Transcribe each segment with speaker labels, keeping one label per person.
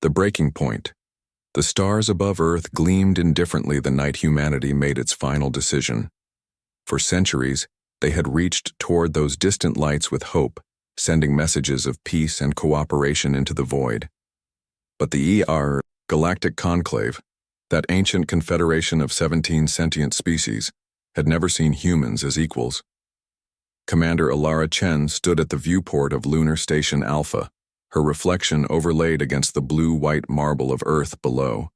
Speaker 1: The breaking point. The stars above Earth gleamed indifferently the night humanity made its final decision. For centuries, they had reached toward those distant lights with hope, sending messages of peace and cooperation into the void. But the Galactic Conclave, that ancient confederation of 17 sentient species, had never seen humans as equals. Commander Alara Chen stood at the viewport of Lunar Station Alpha, her reflection overlaid against the blue-white marble of Earth below.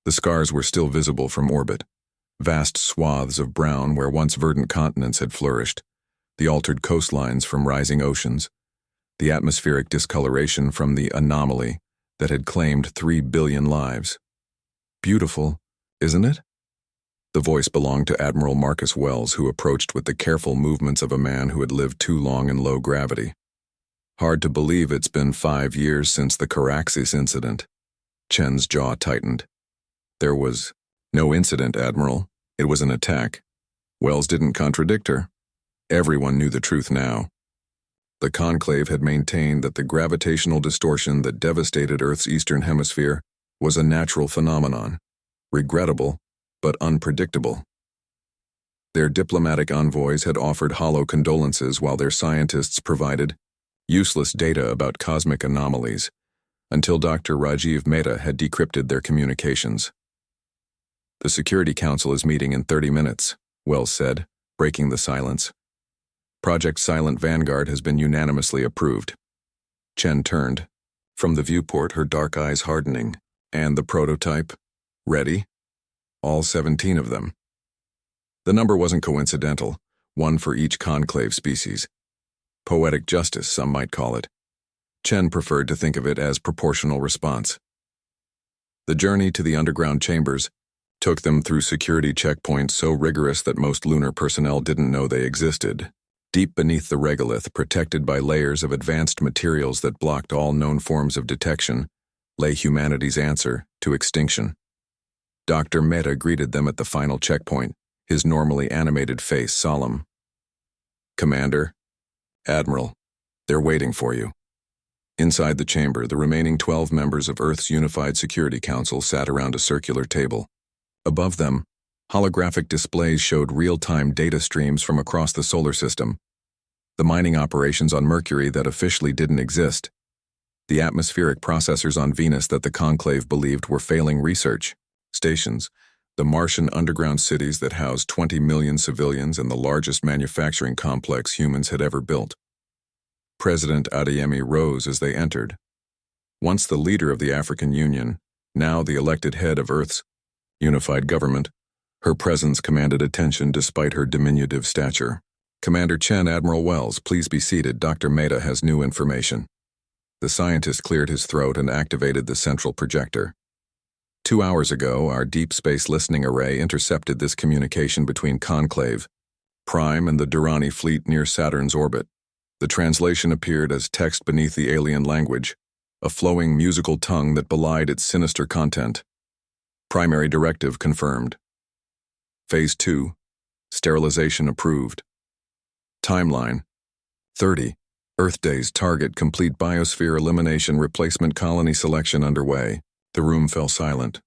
Speaker 1: The scars were still visible from orbit, vast swaths of brown where once verdant continents had flourished, the altered coastlines from rising oceans, the atmospheric discoloration from the anomaly that had claimed 3 billion lives. Beautiful, isn't it? The voice belonged to Admiral Marcus Wells, who approached with the careful movements of a man who had lived too long in low gravity. Hard to believe it's been 5 years since the Caraxes incident. Chen's jaw tightened. There was no incident, Admiral. It was an attack. Wells didn't contradict her. Everyone knew the truth now. The Conclave had maintained that the gravitational distortion that devastated Earth's eastern hemisphere was a natural phenomenon, regrettable but unpredictable. Their diplomatic envoys had offered hollow condolences while their scientists provided useless data about cosmic anomalies, until Dr. Rajiv Mehta had decrypted their communications. "The Security Council is meeting in 30 minutes, Wells said, breaking the silence. Project Silent Vanguard has been unanimously approved. Chen turned. From the viewport, her dark eyes hardening. And the prototype? Ready? All 17 of them. The number wasn't coincidental, one for each conclave species. Poetic justice, some might call it. Chen preferred to think of it as proportional response. The journey to the underground chambers took them through security checkpoints so rigorous that most lunar personnel didn't know they existed. Deep beneath the regolith, protected by layers of advanced materials that blocked all known forms of detection, lay humanity's answer to extinction. Dr. Mehta greeted them at the final checkpoint, his normally animated face solemn. "Commander, Admiral, they're waiting for you." Inside the chamber, the remaining 12 members of Earth's Unified Security Council sat around a circular table. Above them, holographic displays showed real-time data streams from across the solar system. The mining operations on Mercury that officially didn't exist. The atmospheric processors on Venus that the Conclave believed were failing research. Stations, the Martian underground cities that housed 20 million civilians and the largest manufacturing complex humans had ever built. President Adeyemi rose as they entered. Once the leader of the African Union, now the elected head of Earth's unified government, her presence commanded attention despite her diminutive stature. "Commander Chen, Admiral Wells, please be seated. Dr. Mehta has new information." The scientist cleared his throat and activated the central projector. 2 hours ago, our deep space listening array intercepted this communication between Conclave, Prime, and the Durrani fleet near Saturn's orbit. The translation appeared as text beneath the alien language, a flowing musical tongue that belied its sinister content. Primary directive confirmed. Phase 2, sterilization approved. Timeline, 30, Earth days, target complete biosphere elimination, replacement colony selection underway. The room fell silent.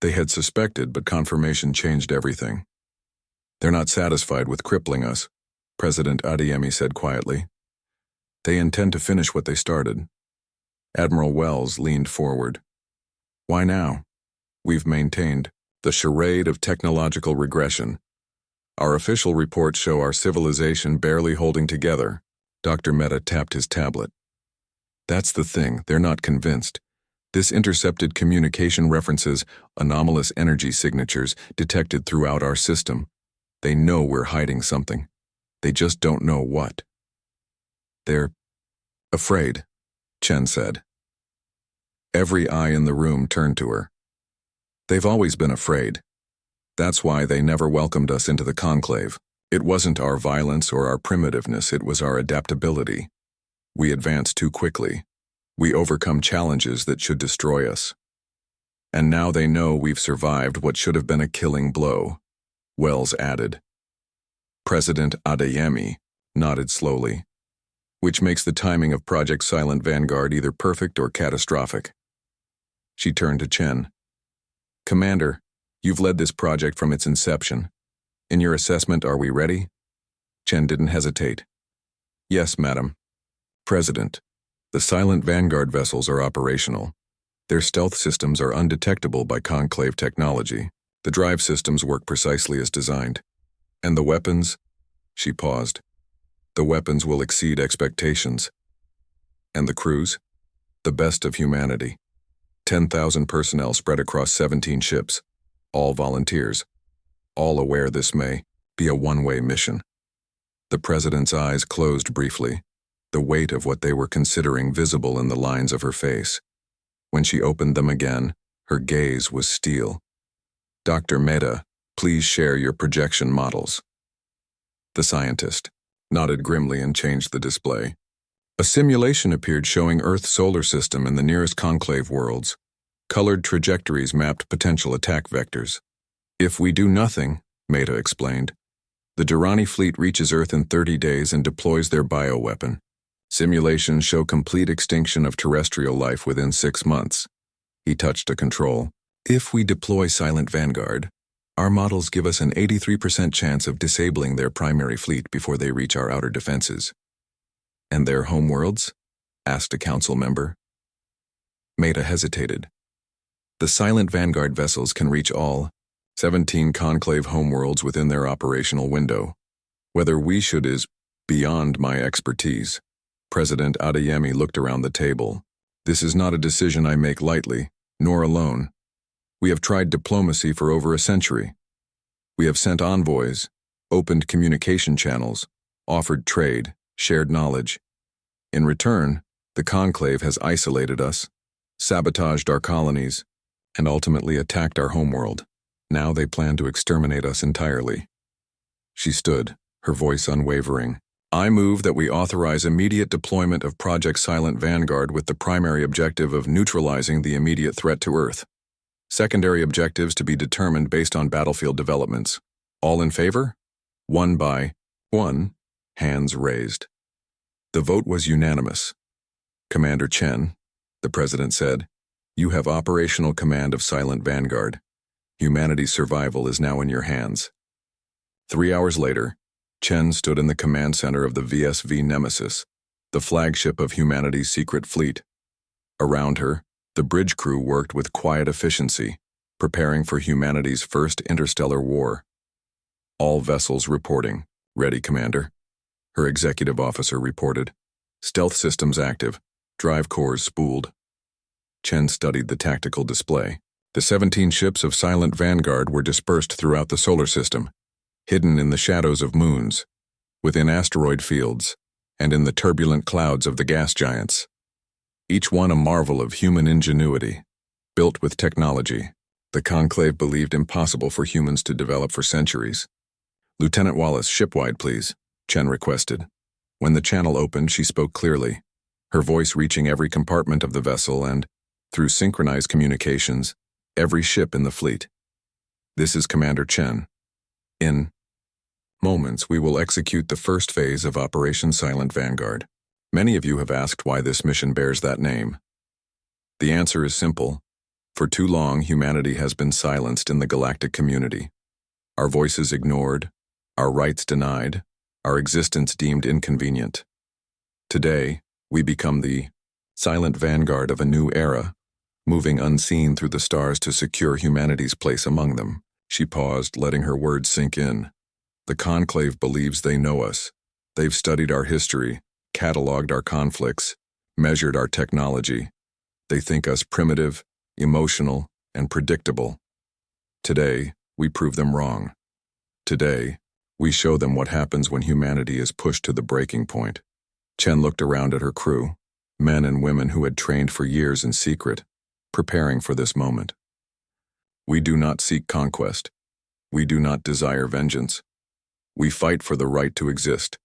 Speaker 1: They had suspected, but confirmation changed everything. "They're not satisfied with crippling us," President Adeyemi said quietly. "They intend to finish what they started." Admiral Wells leaned forward. "Why now?" "We've maintained the charade of technological regression. Our official reports show our civilization barely holding together." Dr. Mehta tapped his tablet. "That's the thing, they're not convinced. This intercepted communication references anomalous energy signatures detected throughout our system. They know we're hiding something. They just don't know what." "They're afraid," Chen said. Every eye in the room turned to her. "They've always been afraid. That's why they never welcomed us into the Conclave. It wasn't our violence or our primitiveness, it was our adaptability. We advance too quickly. We overcome challenges that should destroy us. And now they know we've survived what should have been a killing blow," Wells added. President Adeyemi nodded slowly, "which makes the timing of Project Silent Vanguard either perfect or catastrophic. She turned to Chen. Commander, you've led this project from its inception. In your assessment, are we ready? Chen didn't hesitate. Yes, madam. President, the silent Vanguard vessels are operational. Their stealth systems are undetectable by conclave technology. The drive systems work precisely as designed. And the weapons? She paused. The weapons will exceed expectations. And the crews? The best of humanity. 10,000 personnel spread across 17 ships. All volunteers. All aware this may be a one-way mission. The president's eyes closed briefly, the weight of what they were considering visible in the lines of her face. When she opened them again, her gaze was steel. Dr. Mehta, please share your projection models. The scientist nodded grimly and changed the display. A simulation appeared showing Earth's solar system and the nearest conclave worlds. Colored trajectories mapped potential attack vectors. If we do nothing, Mehta explained, the Durrani fleet reaches Earth in 30 days and deploys their bioweapon. Simulations show complete extinction of terrestrial life within 6 months. He touched a control. If we deploy Silent Vanguard, our models give us an 83% chance of disabling their primary fleet before they reach our outer defenses. And their homeworlds? Asked a council member. Mehta hesitated. The Silent Vanguard vessels can reach all 17 conclave homeworlds within their operational window. Whether we should is beyond my expertise. President Adeyemi looked around the table. This is not a decision I make lightly, nor alone. We have tried diplomacy for over a century. We have sent envoys, opened communication channels, offered trade, shared knowledge. In return, the conclave has isolated us, sabotaged our colonies, and ultimately attacked our homeworld. Now they plan to exterminate us entirely. She stood, her voice unwavering. I move that we authorize immediate deployment of Project Silent Vanguard with the primary objective of neutralizing the immediate threat to Earth. Secondary objectives to be determined based on battlefield developments. All in favor? 1 by 1, hands raised. The vote was unanimous. Commander Chen, the president said, you have operational command of Silent Vanguard. Humanity's survival is now in your hands. 3 hours later, Chen stood in the command center of the VSV Nemesis, the flagship of humanity's secret fleet. Around her, the bridge crew worked with quiet efficiency, preparing for humanity's first interstellar war. All vessels reporting. Ready, Commander. Her executive officer reported. Stealth systems active. Drive cores spooled. Chen studied the tactical display. The 17 ships of Silent Vanguard were dispersed throughout the solar system, hidden in the shadows of moons, within asteroid fields, and in the turbulent clouds of the gas giants. Each one a marvel of human ingenuity, built with technology the Conclave believed impossible for humans to develop for centuries. Lieutenant Wallace, shipwide, please, Chen requested. When the channel opened, she spoke clearly, her voice reaching every compartment of the vessel and, through synchronized communications, every ship in the fleet. This is Commander Chen. In moments, we will execute the first phase of Operation Silent Vanguard. Many of you have asked why this mission bears that name. The answer is simple. For too long, humanity has been silenced in the galactic community. Our voices ignored, our rights denied, our existence deemed inconvenient. Today, we become the silent vanguard of a new era, moving unseen through the stars to secure humanity's place among them. She paused, letting her words sink in. The Conclave believes they know us. They've studied our history, cataloged our conflicts, measured our technology. They think us primitive, emotional, and predictable. Today, we prove them wrong. Today, we show them what happens when humanity is pushed to the breaking point. Chen looked around at her crew, men and women who had trained for years in secret, preparing for this moment. We do not seek conquest. We do not desire vengeance. We fight for the right to exist.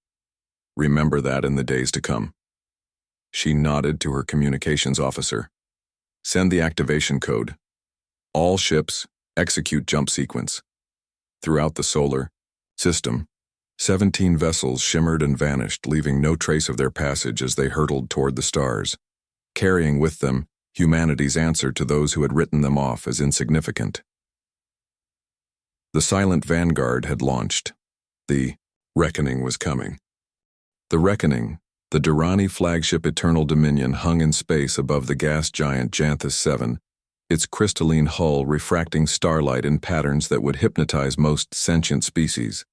Speaker 1: Remember that in the days to come. She nodded to her communications officer. Send the activation code. All ships, execute jump sequence. Throughout the solar system, 17 vessels shimmered and vanished, leaving no trace of their passage as they hurtled toward the stars, carrying with them humanity's answer to those who had written them off as insignificant. The silent vanguard had launched. The reckoning was coming. The reckoning, the Durrani flagship Eternal Dominion, hung in space above the gas giant Janthus 7, its crystalline hull refracting starlight in patterns that would hypnotize most sentient species.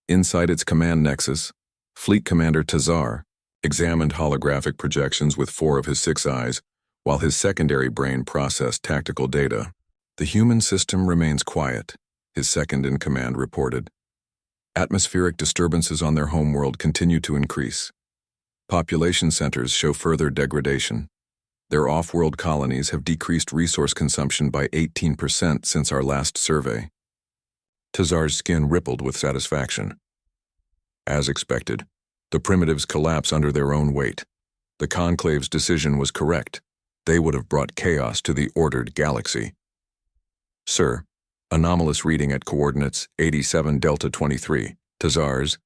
Speaker 1: Inside its command nexus, Fleet Commander Tazar examined holographic projections with 4 of his 6 eyes, while his secondary brain processed tactical data. The human system remains quiet, his second-in-command reported. Atmospheric disturbances on their homeworld continue to increase. Population centers show further degradation. Their off-world colonies have decreased resource consumption by 18% since our last survey. Tazar's skin rippled with satisfaction. As expected, the primitives collapse under their own weight. The Conclave's decision was correct. They would have brought chaos to the ordered galaxy. Sir, anomalous reading at coordinates 87 Delta 23. Tazar's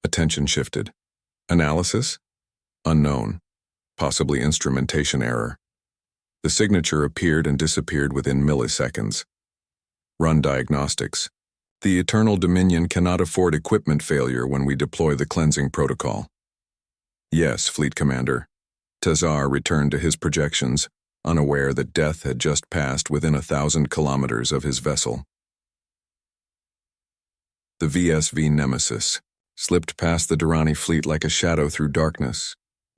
Speaker 1: attention shifted. Analysis? Unknown. Possibly instrumentation error. The signature appeared and disappeared within milliseconds. Run diagnostics. The Eternal Dominion cannot afford equipment failure when we deploy the cleansing protocol. Yes, Fleet Commander. Tazar returned to his projections, unaware that death had just passed within 1,000 kilometers of his vessel. The VSV Nemesis slipped past the Durrani fleet like a shadow through darkness,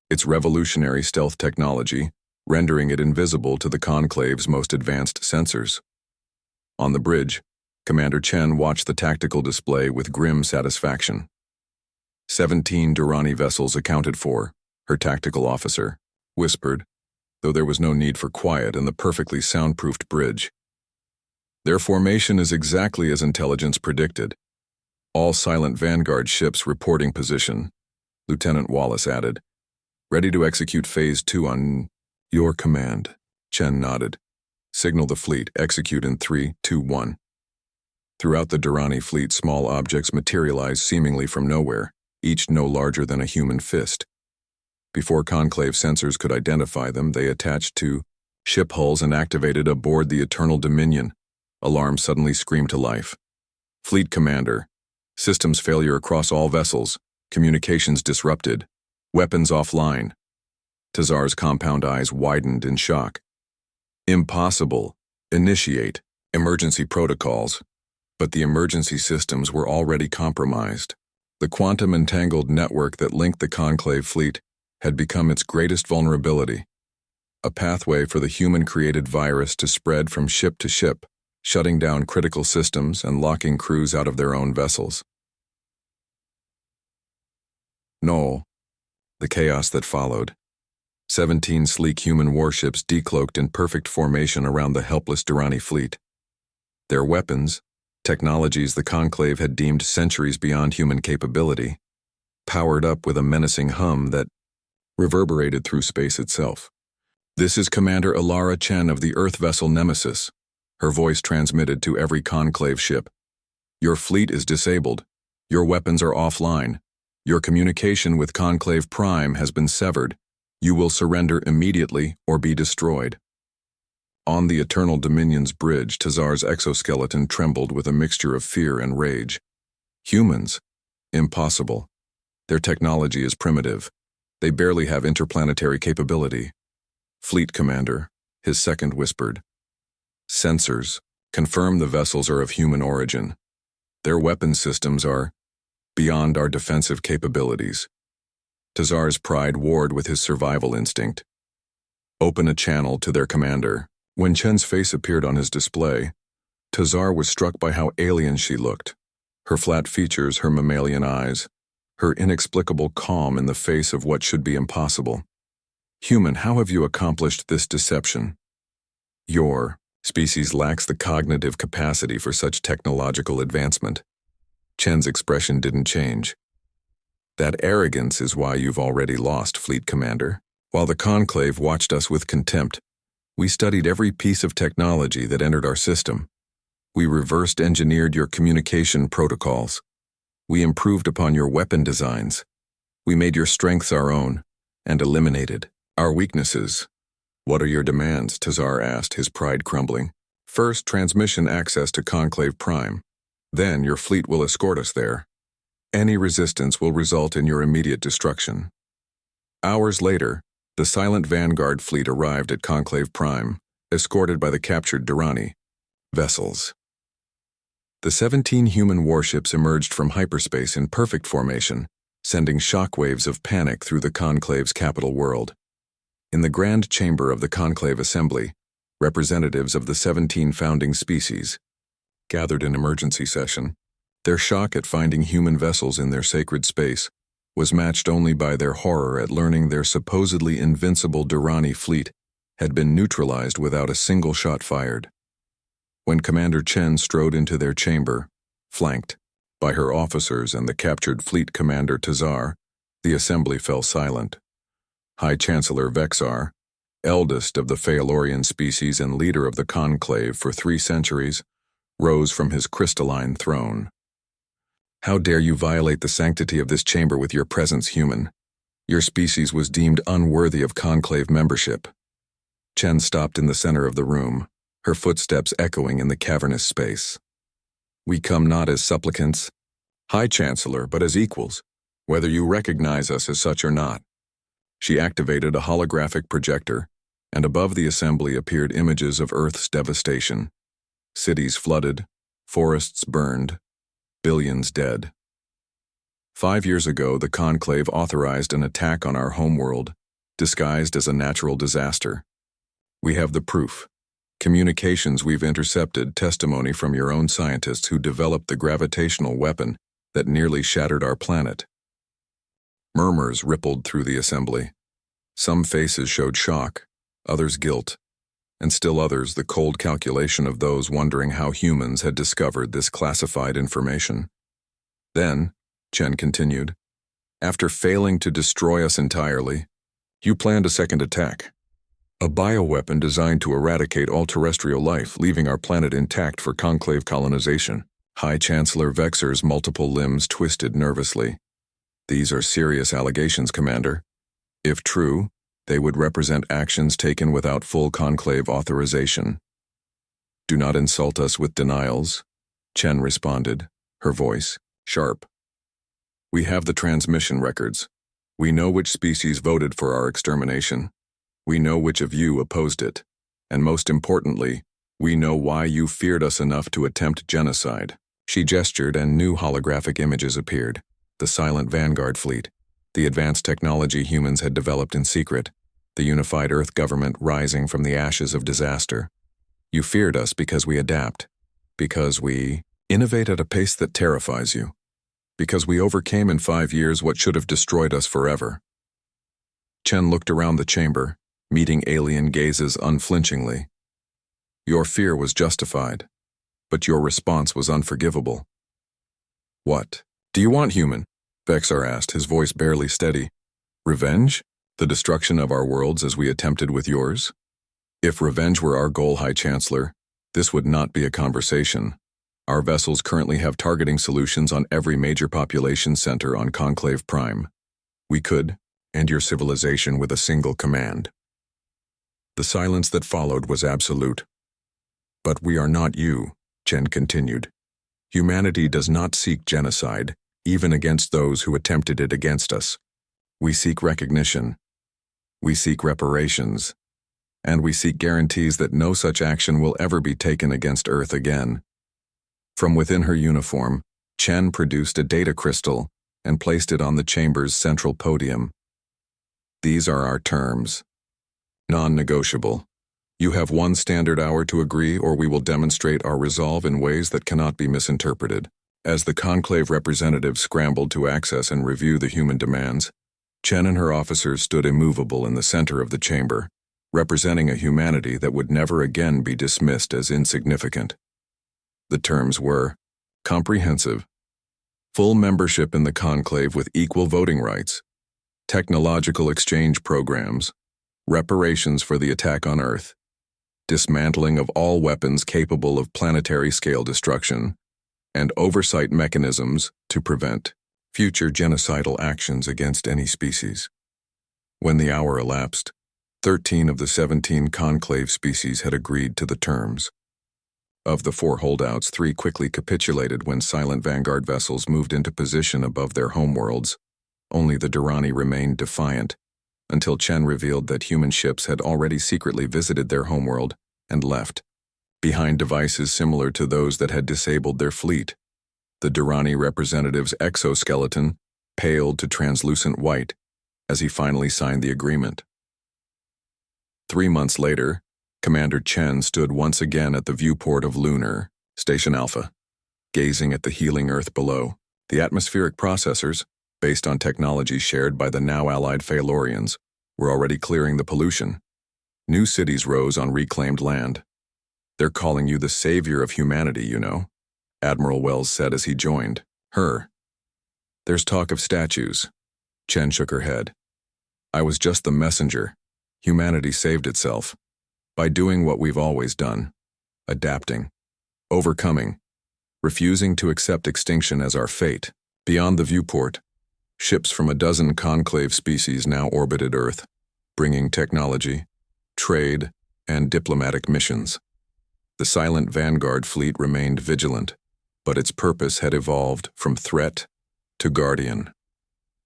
Speaker 1: its revolutionary stealth technology rendering it invisible to the Conclave's most advanced sensors. On the bridge, Commander Chen watched the tactical display with grim satisfaction. 17 Durrani vessels accounted for, her tactical officer whispered, though there was no need for quiet in the perfectly soundproofed bridge. Their formation is exactly as intelligence predicted. All silent Vanguard ships reporting position, Lieutenant Wallace added. Ready to execute Phase 2 on your command. Chen nodded. Signal the fleet, execute in 3, 2, 1. Throughout the Durrani fleet, small objects materialized seemingly from nowhere, each no larger than a human fist. Before Conclave sensors could identify them, they attached to ship hulls and activated aboard the Eternal Dominion. Alarm suddenly screamed to life. Fleet Commander. Systems failure across all vessels. Communications disrupted. Weapons offline. Tazar's compound eyes widened in shock. Impossible. Initiate emergency protocols. But the emergency systems were already compromised. The quantum-entangled network that linked the Conclave fleet had become its greatest vulnerability. A pathway for the human-created virus to spread from ship to ship, shutting down critical systems and locking crews out of their own vessels. No. The chaos that followed. 17 sleek human warships decloaked in perfect formation around the helpless Durrani fleet. Their weapons, technologies the Conclave had deemed centuries beyond human capability, powered up with a menacing hum that reverberated through space itself. This is Commander Alara Chen of the Earth vessel Nemesis. Her voice transmitted to every Conclave ship. Your fleet is disabled. Your weapons are offline. Your communication with Conclave Prime has been severed. You will surrender immediately or be destroyed. On the Eternal Dominion's bridge, Tazar's exoskeleton trembled with a mixture of fear and rage. Humans? Impossible. Their technology is primitive. They barely have interplanetary capability. Fleet Commander, his second whispered. Sensors confirm the vessels are of human origin. Their weapon systems are beyond our defensive capabilities. Tazar's pride warred with his survival instinct. Open a channel to their commander. When Chen's face appeared on his display, Tazar was struck by how alien she looked. Her flat features, her mammalian eyes, her inexplicable calm in the face of what should be impossible. Human, how have you accomplished this deception? Your species lacks the cognitive capacity for such technological advancement. Chen's expression didn't change. That arrogance is why you've already lost, Fleet Commander. While the Conclave watched us with contempt, we studied every piece of technology that entered our system. We reversed engineered your communication protocols. We improved upon your weapon designs. We made your strengths our own and eliminated our weaknesses. "What are your demands?" Tazar asked, his pride crumbling. "First, transmission access to Conclave Prime. Then your fleet will escort us there. Any resistance will result in your immediate destruction." Hours later, the silent Vanguard fleet arrived at Conclave Prime, escorted by the captured Durrani vessels. The 17 human warships emerged from hyperspace in perfect formation, sending shockwaves of panic through the Conclave's capital world. In the grand chamber of the Conclave Assembly, representatives of the 17 founding species gathered in emergency session. Their shock at finding human vessels in their sacred space was matched only by their horror at learning their supposedly invincible Durrani fleet had been neutralized without a single shot fired. When Commander Chen strode into their chamber, flanked by her officers and the captured fleet commander Tazar, the assembly fell silent. High Chancellor Vexar, eldest of the Phaelorian species and leader of the Conclave for 3 centuries, rose from his crystalline throne. "How dare you violate the sanctity of this chamber with your presence, human? Your species was deemed unworthy of Conclave membership." Chen stopped in the center of the room, her footsteps echoing in the cavernous space. "We come not as supplicants, High Chancellor, but as equals, whether you recognize us as such or not." She activated a holographic projector, and above the assembly appeared images of Earth's devastation. Cities flooded, forests burned, billions dead. 5 years ago, the Conclave authorized an attack on our homeworld, disguised as a natural disaster. We have the proof. Communications we've intercepted, testimony from your own scientists who developed the gravitational weapon that nearly shattered our planet. Murmurs rippled through the assembly. Some faces showed shock, others guilt, and still others the cold calculation of those wondering how humans had discovered this classified information. Then, Chen continued, "After failing to destroy us entirely, you planned a second attack. A bioweapon designed to eradicate all terrestrial life, leaving our planet intact for Conclave colonization." High Chancellor Vexar's multiple limbs twisted nervously. "These are serious allegations, Commander. If true, they would represent actions taken without full Conclave authorization." "Do not insult us with denials," Chen responded, her voice sharp. "We have the transmission records. We know which species voted for our extermination. We know which of you opposed it. And most importantly, we know why you feared us enough to attempt genocide." She gestured and new holographic images appeared. The silent Vanguard fleet, the advanced technology humans had developed in secret, the unified Earth government rising from the ashes of disaster. "You feared us because we adapt, because we innovate at a pace that terrifies you, because we overcame in 5 years what should have destroyed us forever." Chen looked around the chamber, meeting alien gazes unflinchingly. "Your fear was justified, but your response was unforgivable." "What do you want, human?" Vexar asked, his voice barely steady. "Revenge? The destruction of our worlds as we attempted with yours?" "If revenge were our goal, High Chancellor, this would not be a conversation. Our vessels currently have targeting solutions on every major population center on Conclave Prime. We could end your civilization with a single command." The silence that followed was absolute. "But we are not you," Chen continued. "Humanity does not seek genocide, even against those who attempted it against us. We seek recognition. We seek reparations. And we seek guarantees that no such action will ever be taken against Earth again." From within her uniform, Chen produced a data crystal and placed it on the chamber's central podium. "These are our terms. Non-negotiable. You have 1 standard hour to agree, or we will demonstrate our resolve in ways that cannot be misinterpreted." As the Conclave representatives scrambled to access and review the human demands, Chen and her officers stood immovable in the center of the chamber, representing a humanity that would never again be dismissed as insignificant. The terms were comprehensive, full membership in the Conclave with equal voting rights, technological exchange programs, reparations for the attack on Earth, dismantling of all weapons capable of planetary-scale destruction, and oversight mechanisms to prevent future genocidal actions against any species. When the hour elapsed, 13 of the 17 conclave species had agreed to the terms. Of the 4 holdouts, 3 quickly capitulated when silent vanguard vessels moved into position above their homeworlds. Only the Durrani remained defiant, until Chen revealed that human ships had already secretly visited their homeworld and left, behind devices similar to those that had disabled their fleet. The Durrani representative's exoskeleton paled to translucent white as he finally signed the agreement. 3 months later, Commander Chen stood once again at the viewport of Lunar, Station Alpha, gazing at the healing Earth below. The atmospheric processors, based on technology shared by the now-allied Phalorians, were already clearing the pollution. New cities rose on reclaimed land. "They're calling you the savior of humanity, you know," Admiral Wells said as he joined her. "There's talk of statues." Chen shook her head. "I was just the messenger. Humanity saved itself. By doing what we've always done. Adapting. Overcoming. Refusing to accept extinction as our fate." Beyond the viewport, ships from a dozen conclave species now orbited Earth, bringing technology, trade, and diplomatic missions. The silent vanguard fleet remained vigilant, but its purpose had evolved from threat to guardian.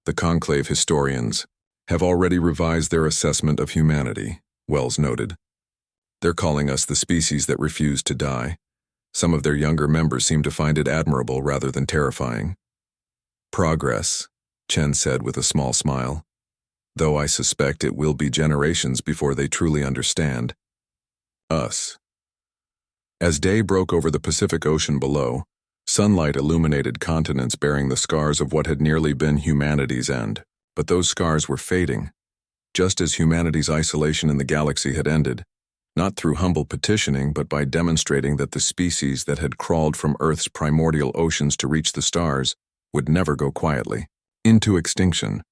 Speaker 1: The conclave historians have already revised their assessment of humanity, Wells noted. "They're calling us the species that refused to die. Some of their younger members seem to find it admirable rather than terrifying." "Progress," Chen said with a small smile, "though I suspect it will be generations before they truly understand us." As day broke over the Pacific Ocean below, sunlight illuminated continents bearing the scars of what had nearly been humanity's end. But those scars were fading, just as humanity's isolation in the galaxy had ended, not through humble petitioning but by demonstrating that the species that had crawled from Earth's primordial oceans to reach the stars would never go quietly into extinction.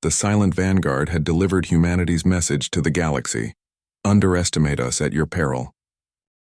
Speaker 1: The silent vanguard had delivered humanity's message to the galaxy: "Underestimate us at your peril."